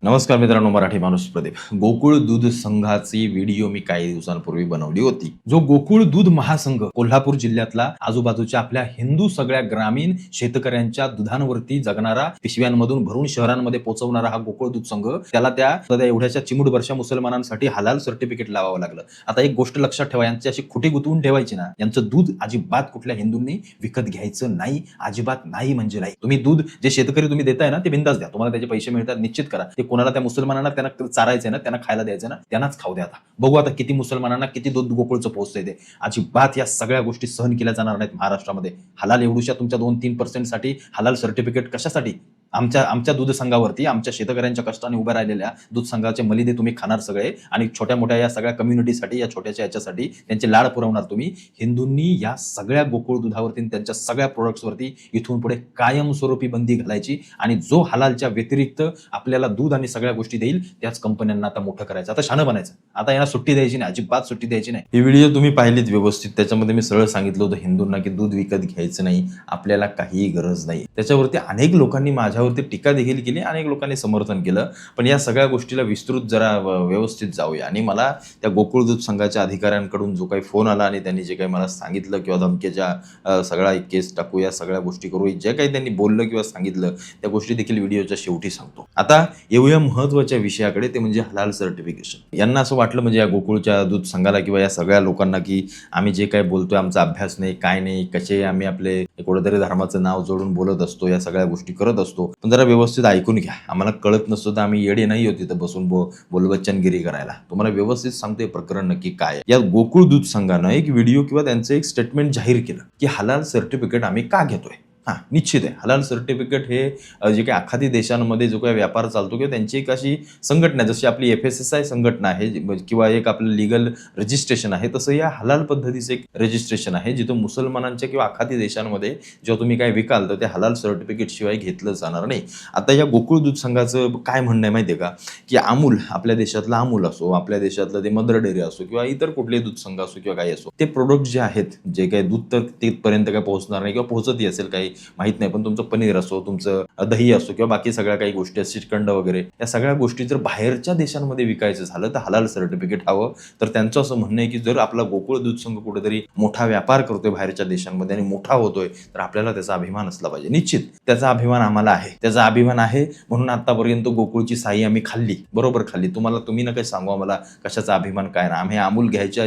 नमस्कार मित्रांनो, मराठी माणूस प्रदीप. गोकुळ दूध संघाची व्हिडिओ मी काही दिवसांपूर्वी बनवली होती. जो गोकुळ दूध महासंघ कोल्हापूर जिल्ह्यातला आजूबाजूच्या आपल्या हिंदू सगळ्या ग्रामीण शेतकऱ्यांच्या दुधांवरती जगणारा, पिशव्यांमधून भरून शहरांमध्ये पोहोचवणारा हा गोकुळ दूध संघ, त्याला त्या एवढ्याच्या चिमूटभरच्या मुसलमानांसाठी हलाल सर्टिफिकेट लावावं लागलं. आता एक गोष्ट लक्षात ठेवा, यांची अशी खुटी गुंतवून ठेवायची ना, यांचं दूध अजिबात कुठल्या हिंदूंनी विकत घ्यायचं नाही, अजिबात नाही म्हणजे नाही. तुम्ही दूध जे शेतकरी तुम्ही देताय ना, ते बिंदास द्या. तुम्हाला त्याचे पैसे मिळतात, निश्चित करा. ते कोणाला, त्या मुसलमानांना त्यांना चारायचंय ना, त्यांना खायला द्यायचं ना, त्यांनाच खाऊ द्या. आता बघू आता किती मुसलमानांना किती दूध गोकुळचं पोहोचतंय ते. अजिबात या सगळ्या गोष्टी सहन केल्या जाणार नाहीत महाराष्ट्रामध्ये. हलाल एवढूशा तुमच्या 2-3% साठी हलाल सर्टिफिकेट कशासाठी? आमच्या दूध संघावरती, आमच्या शेतकऱ्यांच्या कष्टाने उभ्या राहिलेल्या दूध संघाचे मलिदे तुम्ही खाणार सगळे, आणि छोट्या मोठ्या या सगळ्या कम्युनिटीसाठी, या छोट्याशा याच्यासाठी त्यांचे लाड पुरवणार तुम्ही. हिंदूंनी या सगळ्या गोकुळ दुधावरती, त्यांच्या सगळ्या प्रोडक्ट्सवरती इथून पुढे कायमस्वरूपी बंदी घालायची, आणि जो हलालच्या व्यतिरिक्त आपल्याला दूध आणि सगळ्या गोष्टी देईल त्याच कंपन्यांना आता मोठं करायचं. आता शाणं बनायचं. आता यांना सुट्टी द्यायची नाही, अजिबात सुट्टी द्यायची नाही. ही व्हिडिओ तुम्ही पाहिलीत व्यवस्थित. त्याच्यामध्ये मी सरळ सांगितलं होतं हिंदूंना की दूध विकत घ्यायचं नाही, आपल्याला काहीही गरज नाही. त्याच्यावरती अनेक लोकांनी माझ्यावरती टीका देखील केली, अनेक लोकांनी समर्थन केलं. पण या सगळ्या गोष्टीला विस्तृत जरा व्यवस्थित जाऊया. आणि मला त्या गोकुळ दूध संघाच्या अधिकाऱ्यांकडून जो काही फोन आला आणि त्यांनी जे काही मला सांगितलं किंवा धमकीच्या सगळा केस टाकू, या सगळ्या गोष्टी करू, जे काही त्यांनी बोललं किंवा सांगितलं त्या गोष्टी देखील व्हिडिओच्या शेवटी सांगतो. आता येऊया महत्वाच्या विषयाकडे, ते म्हणजे हलाल सर्टिफिकेशन. यांना असं वाटलं म्हणजे या गोकुळच्या दूध संघाला किंवा या सगळ्या लोकांना की आम्ही जे काही बोलतोय आमचा अभ्यास नाही, काय नाही, कसे आम्ही आपले कुठेतरी धर्माचं नाव जोडून बोलत असतो, या सगळ्या गोष्टी करत असतो. पण जरा व्यवस्थित ऐकून घ्या. आम्हाला कळत नसतो तर आम्ही येडे नाही होती तर बसून बोलबच्चनगिरी करायला. तुम्हाला व्यवस्थित सांगतोय प्रकरण नक्की काय. या गोकुळ दूध संघानं एक व्हिडिओ किंवा त्यांचं एक स्टेटमेंट जाहीर केलं की हलाल सर्टिफिकेट आम्ही का घेतोय. निश्चित आहे, हलाल सर्टिफिकेट हे जे काही आखाती देशांमध्ये जो काही व्यापार चालतो किंवा त्यांची एक अशी संघटना, जशी आपली FSSAI संघटना आहे किंवा एक आपलं लिगल रजिस्ट्रेशन आहे, तसं या हलाल पद्धतीचं एक रजिस्ट्रेशन आहे, जिथं मुसलमानांच्या किंवा आखाती देशांमध्ये जेव्हा तुम्ही काय विकाल तर ते हलाल सर्टिफिकेट शिवाय घेतलं जाणार नाही. आता या गोकुळ दूध संघाचं काय म्हणणं आहे माहिती आहे का, की अमूल, आपल्या देशातला अमूल असो, आपल्या देशातलं ते मदर डेअरी असो किंवा इतर कुठले दूध संघ असो किंवा काही असो, ते प्रोडक्ट जे आहेत, जे काही दूध तर तिथपर्यंत काय पोहोचणार नाही किंवा पोहोचतही असेल काही माहित नाही, पण तुमचं पनीर असो, तुमचं दही असो किंवा बाकी सगळ्या काही गोष्टी, श्रीखंड वगैरे, या सगळ्या गोष्टी जर बाहेरच्या देशांमध्ये विकायचं झालं तर हलाल सर्टिफिकेट हवं. तर त्यांचं असं म्हणणं आहे की जर आपला गोकुळ दूध संघ कुठेतरी मोठा व्यापार करतोय बाहेरच्या देशांमध्ये आणि मोठा होतोय तर आपल्याला त्याचा अभिमान असला पाहिजे. निश्चित त्याचा अभिमान आम्हाला आहे, त्याचा अभिमान आहे, म्हणून आतापर्यंत गोकुळची साई आम्ही खाल्ली, बरोबर खाल्ली. तुम्ही नका सांगू आम्हाला कशाचा अभिमान काय ना. आम्ही अमूल घ्यायच्या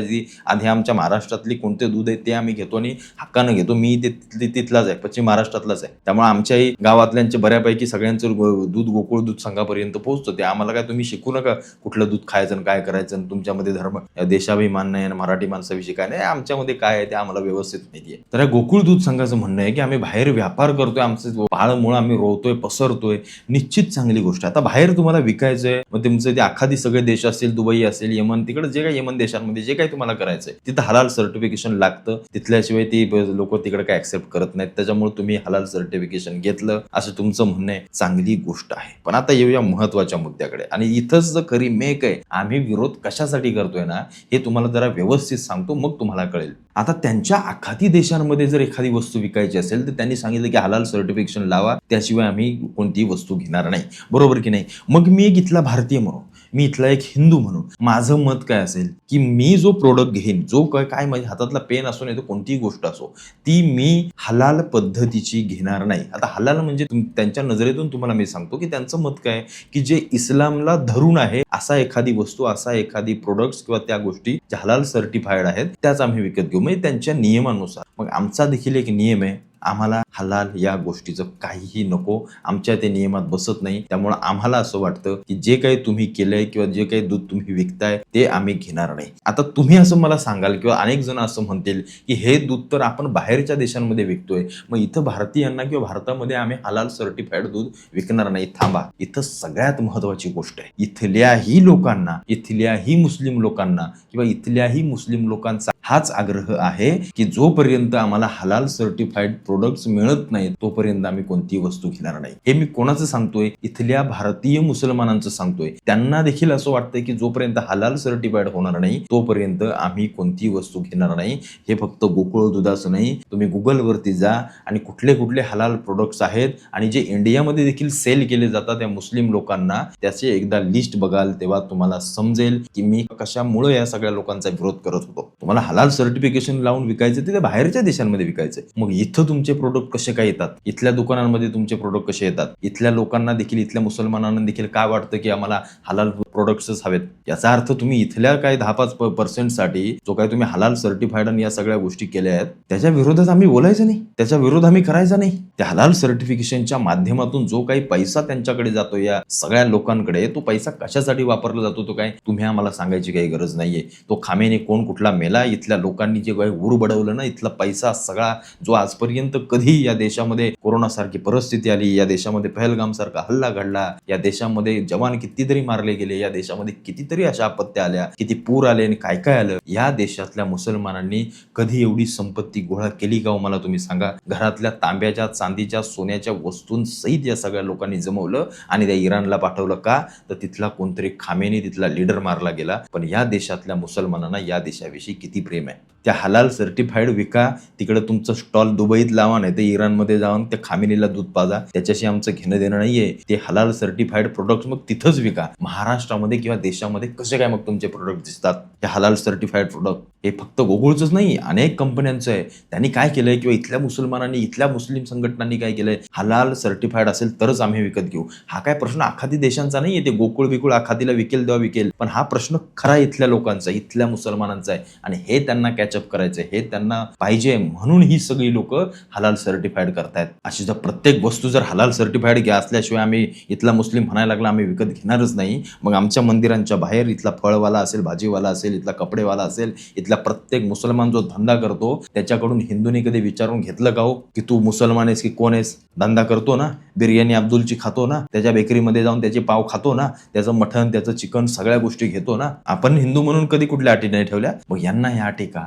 आधी आमच्या महाराष्ट्रातली कोणते दूध आहे ते आम्ही घेतो आणि हक्कानं घेतो. मी तिथलाच आहे, पश्चिम महाराष्ट्रातलाच आहे. त्यामुळे आमच्याही गावातल्यांचे बऱ्यापैकी सगळ्यांचं दूध गोकुळ दूध संघापर्यंत पोहोचतं. ते आम्हाला काय तुम्ही शिकू नका कुठलं दूध खायचं आणि काय करायचं, आणि तुमच्यामध्ये धर्म देशाभिमान नाही आणि मराठी माणसाविषयी काय नाही. आमच्यामध्ये काय आहे ते आम्हाला व्यवस्थित माहिती आहे. तर या गोकुळ दूध संघाचं म्हणणं आहे की आम्ही बाहेर व्यापार करतोय, आमचं बाळमुळं आम्ही रोवतोय, पसरतोय. निश्चित चांगली गोष्ट. आता बाहेर तुम्हाला विकायचंय, मग तुमचं ते आखादी सगळे देश असतील, दुबई असेल, यमन, तिकडे जे काही यमन देशांमध्ये जे काही तुम्हाला करायचंय तिथं हलाल सर्टिफिकेशन लागतं. तिथल्याशिवाय ती लोक तिकडे काय ऍक्सेप्ट करत नाहीत. त्याच्यामुळे तुम्ही हलाल सर्टिफिकेशन घेतलं असं तुमचं म्हणणं आहे, चांगली गोष्ट आहे. पण आता येऊया महत्वाच्या मुद्द्याकडे, आणि इथंच जर खरी मेक आहे. आम्ही विरोध कशासाठी करतोय ना, हे तुम्हाला जरा व्यवस्थित सांगतो, मग तुम्हाला कळेल. आता त्यांच्या आखाती देशांमध्ये जर एखादी वस्तू विकायची असेल तर त्यांनी सांगितलं की हलाल सर्टिफिकेशन लावा, त्याशिवाय आम्ही कोणतीही वस्तू घेणार नाही, बरोबर की नाही. मग मी एक इथला भारतीय म्हणून, मी इथला एक हिंदू म्हणून माझं मत काय असेल की मी जो प्रोडक्ट घेईन, जो काय माझ्या हातातला पेन असो नाही तर कोणतीही गोष्ट असो, ती मी हलाल पद्धतीची घेणार नाही. आता हलाल म्हणजे त्यांच्या नजरेतून तुम्हाला मी सांगतो की त्यांचं मत काय, की जे इस्लामला धरून आहे असा एखादी वस्तू, असा एखादी प्रोडक्ट्स किंवा त्या गोष्टी ज्या हलाल सर्टिफाईड आहेत त्याच आम्ही विकत घेऊ, म्हणजे त्यांच्या नियमानुसार. मग आमचा देखील एक नियम आहे, आम्हाला हलाल या गोष्टीचं काहीही नको, आमच्या ते नियमात बसत नाही. त्यामुळे आम्हाला असं वाटतं की जे काही तुम्ही केलंय किंवा जे काही दूध तुम्ही विकताय ते आम्ही घेणार नाही. आता तुम्ही असं मला सांगाल किंवा अनेक जण असं म्हणतील की हे दूध तर आपण बाहेरच्या देशांमध्ये विकतोय, मग इथं भारतीयांना किंवा भारतामध्ये आम्ही हलाल सर्टिफाईड दूध विकणार नाही. थांबा, इथं सगळ्यात महत्वाची गोष्ट आहे, इथल्याही लोकांना, इथल्याही मुस्लिम लोकांना किंवा इथल्याही मुस्लिम लोकांचा हाच आग्रह आहे की जोपर्यंत आम्हाला हलाल सर्टिफाईड प्रोडक्ट्स मिळत नाहीत तोपर्यंत आम्ही कोणतीही वस्तू घेणार नाही. हे मी कोणाचं सांगतोय? इथल्या भारतीय मुसलमानांचं सांगतोय. त्यांना देखील असं वाटतंय की जोपर्यंत हलाल सर्टिफाईड होणार नाही तोपर्यंत आम्ही कोणतीही वस्तू घेणार नाही. हे फक्त गोकुळ दुधाचं नाही, तुम्ही गुगलवरती जा आणि कुठले कुठले हलाल प्रोडक्ट्स आहेत आणि जे इंडियामध्ये देखील सेल केले जातात त्या मुस्लिम लोकांना, त्याचे एकदा लिस्ट बघाल तेव्हा तुम्हाला समजेल की मी कशामुळे या सगळ्या लोकांचा विरोध करत होतो. तुम्हाला हलाल सर्टिफिकेशन लावून विकायचं ते बाहेरच्या देशांमध्ये विकायचं, मग इथं तुमचे प्रोडक्ट कसे काय येतात? इथल्या दुकानांमध्ये तुमचे प्रोडक्ट कसे येतात? इथल्या लोकांना देखील, इथल्या मुसलमानांना देखील काय वाटतं की आम्हाला हलाल प्रोडक्ट्सच हवेत? याचा अर्थ तुम्ही इथल्या काय 10-5% साठी जो काय तुम्ही हलाल सर्टिफाईड आणि या सगळ्या गोष्टी केल्या आहेत त्याच्या विरोधात आम्ही बोलायचं नाही, त्याचा विरोध आम्ही करायचा नाही. त्या हलाल सर्टिफिकेशनच्या माध्यमातून जो काही पैसा त्यांच्याकडे जातो या सगळ्या लोकांकडे, तो पैसा कशासाठी वापरला जातो तो काय तुम्ही आम्हाला सांगायची काही गरज नाहीये. तो खामेनी कोण कुठला मेला, इथल्या लोकांनी जे काही उर बडवलं ना, इथला पैसा सगळा जो आजपर्यंत कधी या देशामध्ये कोरोनासारखी परिस्थिती आली, या देशामध्ये पहलगाम सारखा हल्ला घडला, या देशामध्ये जवान कितीतरी मारले गेले, या देशामध्ये कितीतरी अशा आपत्त्या आल्या, किती पूर आले आणि काय काय आलं, या देशातल्या मुसलमानांनी कधी एवढी संपत्ती गोळा केली का? मला तुम्ही सांगा. घरातल्या तांब्याच्या, चांदीच्या, सोन्याच्या वस्तूंसहित या सगळ्या लोकांनी जमवलं आणि त्या इराणला पाठवलं का? तर तिथला कोणतरी खामेनी, तिथला लीडर मारला गेला. पण या देशातल्या मुसलमानांना या देशाविषयी किती प्रेम आहे. त्या हलाल सर्टिफाईड विका, तिकडे तुमचं स्टॉल दुबईत लावा, नाही ते इराणमध्ये जाऊन त्या खामेनीला दूध पाजा, त्याच्याशी आमचं घेणं देणं नाहीये. ते हलाल सर्टिफाईड प्रोडक्ट मग तिथंच विका. महाराष्ट्रामध्ये किंवा देशामध्ये कसे काय मग तुमचे प्रोडक्ट दिसतात हे हलाल सर्टिफाईड प्रोडक्ट? हे फक्त गोकुळचंच नाही, अनेक कंपन्यांचं आहे. त्यांनी काय केलंय किंवा इथल्या मुसलमानांनी, इथल्या मुस्लिम संघटनांनी काय केलंय, हलाल सर्टिफाईड असेल तरच आम्ही विकत घेऊ. हा काय प्रश्न आखाती देशांचा नाहीये, ते गोकुळ बिकुळ आखातीला विकेल तेव्हा विकेल, पण हा प्रश्न खरा इथल्या लोकांचा, इथल्या मुसलमानांचा आहे आणि हे त्यांना कॅचअप करायचंय, हे त्यांना पाहिजे म्हणून ही सगळी लोक हलाल सर्टिफाईड करतायत. अशी जर प्रत्येक वस्तू जर हलाल सर्टिफाईड असल्याशिवाय आम्ही इथला मुस्लिम म्हणायला लागला आम्ही विकत घेणारच नाही, मग आमच्या मंदिरांच्या बाहेर इथला फळवाला असेल, भाजीवाला असेल, इथला कपडेवाला असेल, इथला प्रत्येक मुसलमान जो धंदा करतो त्याच्याकडून हिंदूंनी कधी विचारून घेतलं का हो की तू मुसलमान आहेस की कोण आहेस? धंदा करतो ना, बिर्याणी अब्दुलची खातो ना, त्याच्या बेकरीमध्ये जाऊन त्याचे पाव खातो ना, त्याचं मटण, त्याचं चिकन, सगळ्या गोष्टी घेतो ना. आपण हिंदू म्हणून कधी कुठल्या अटी नाही ठेवल्या. मग यांना ह्या अटी का?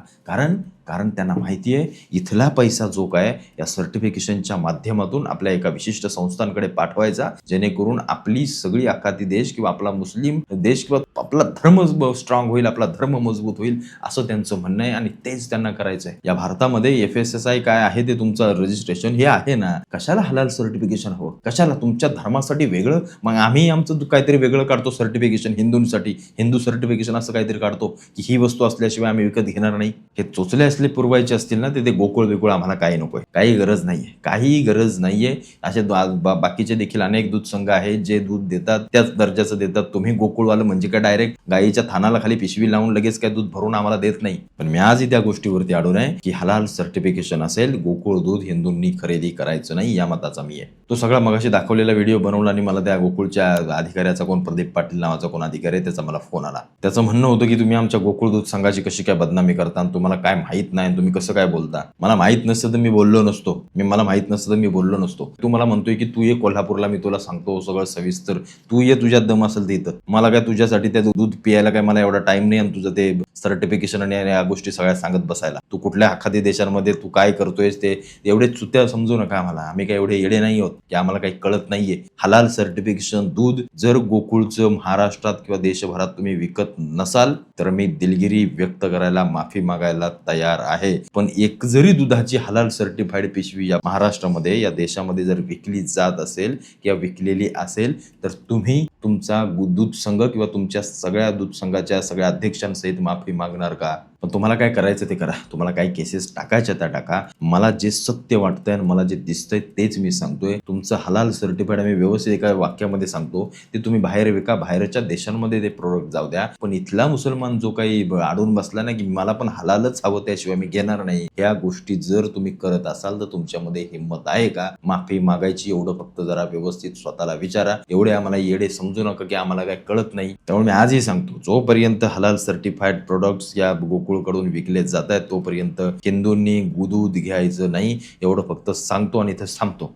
कारण त्यांना माहिती आहे इथला पैसा जो काय या सर्टिफिकेशनच्या माध्यमातून आपल्या एका विशिष्ट संस्थांकडे पाठवायचा, जेणेकरून आपली सगळी आखाती देश किंवा आपला मुस्लिम देश किंवा आपला धर्म स्ट्रॉंग होईल, आपला धर्म मजबूत होईल, असं त्यांचं म्हणणं आहे आणि तेच त्यांना करायचं आहे. या भारतामध्ये FSSAI काय आहे ते तुमचं रजिस्ट्रेशन हे आहे ना, कशाला हलाल सर्टिफिकेशन हवं? कशाला? तुमच्या धर्मासाठी वेगळं, मग आम्ही आमचं काहीतरी वेगळं काढतो सर्टिफिकेशन हिंदूंसाठी, हिंदू सर्टिफिकेशन असं काहीतरी काढतो की ही वस्तू असल्याशिवाय आम्ही विकत घेणार नाही. हे चोचले असले पुरवायचे असतील ना ते गोकुळ बिकुळ आम्हाला काही नकोय, काही गरज नाहीये, काही गरज नाहीये. असे बाकीचे देखील अनेक दूध संघ आहेत जे दूध देतात त्याच दर्जाचं देतात. तुम्ही गोकुळवालं म्हणजे काय डायरेक्ट गायीच्या थानाला खाली पिशवी लावून लगेच काय दूध भरून आम्हाला देत नाही. पण मी आजही त्या गोष्टीवरती अडून आहे की हलाल सर्टिफिकेशन असेल, गोकुळ दूध हिंदूंनी खरेदी करायचं नाही, या मताचा मी आहे. तो सगळा मगाशी दाखवलेला व्हिडिओ बनवला आणि मला त्या गोकुळच्या अधिकाऱ्याचा, कोण प्रदीप पाटील नावाचा कोण अधिकारी आहे, त्याचा मला फोन आला. त्याचं म्हणणं होतं की तुम्ही आमच्या गोकुळ दूध संघाची कशी काय बदनामी करता, तुम्हाला काय माहित नाही, तुम्ही कसं काय बोलता. मला माहित नसतं तर मी बोललो नसतो, मला माहित नसतं तर मी बोललो नसतो. तू मला म्हणतोय की तू ये कोल्हापूरला, मी तुला सांगतो सगळं सविस्तर, तू ये, तुझ्यात दम असेल तर इथं. मला काय तुझ्यासाठी त्या दूध पियायला काय मला एवढा टाइम नाही आणि तुझं ते सर्टिफिकेशन आणि या गोष्टी सगळ्या सांगत बसायला. तू कुठल्या आखाती देशांमध्ये तू काय करतोयस ते एवढे चुत्या समजू नका आम्हाला. आम्ही काय एवढे येडे नाही आहोत की आम्हाला काही कळत नाहीये. हलाल सर्टिफिकेशन दूध जर गोकुळचं महाराष्ट्रात किंवा देशभरात तुम्ही विकत नसाल तर मी दिलगिरी व्यक्त करायला, माफी मागायला तयार आहे. पण एक जरी दुधाची हलाल सर्टिफाईड पिशवी या महाराष्ट्रामध्ये, या देशामध्ये जर विकली जात असेल किंवा विकलेली असेल तर तुम्ही तुमचा दूध संघ किंवा तुमच्या सगळ्या दूध संघाच्या सगळ्या अध्यक्षांसहित माफी मागणार का? पण तुम्हाला काय करायचं ते करा, तुम्हाला काय केसेस टाकायच्या त्या टाका. मला जे सत्य वाटतंय आणि मला जे दिसतंय तेच मी सांगतोय. तुमचं हलाल सर्टिफाईड आम्ही व्यवस्थित एका वाक्यामध्ये सांगतो, ते तुम्ही बाहेर विका, बाहेरच्या देशांमध्ये ते प्रोडक्ट जाऊ द्या. पण इथला मुसलमान जो काही अडून बसला ना की मला पण हलालच हवं त्याशिवाय मी घेणार नाही, ह्या गोष्टी जर तुम्ही करत असाल तर तुमच्यामध्ये हिंमत आहे का माफी मागायची? एवढं फक्त जरा व्यवस्थित स्वतःला विचारा. एवढे आम्हाला येडे समजू नका की आम्हाला काय कळत नाही. त्यामुळे मी आजही सांगतो, जोपर्यंत हलाल सर्टिफाईड प्रोडक्ट्स या गोकुळकडून विकले जात आहेत तोपर्यंत हिंदूंनी दूध घ्यायचं नाही, एवढं फक्त सांगतो आणि इथं थांबतो.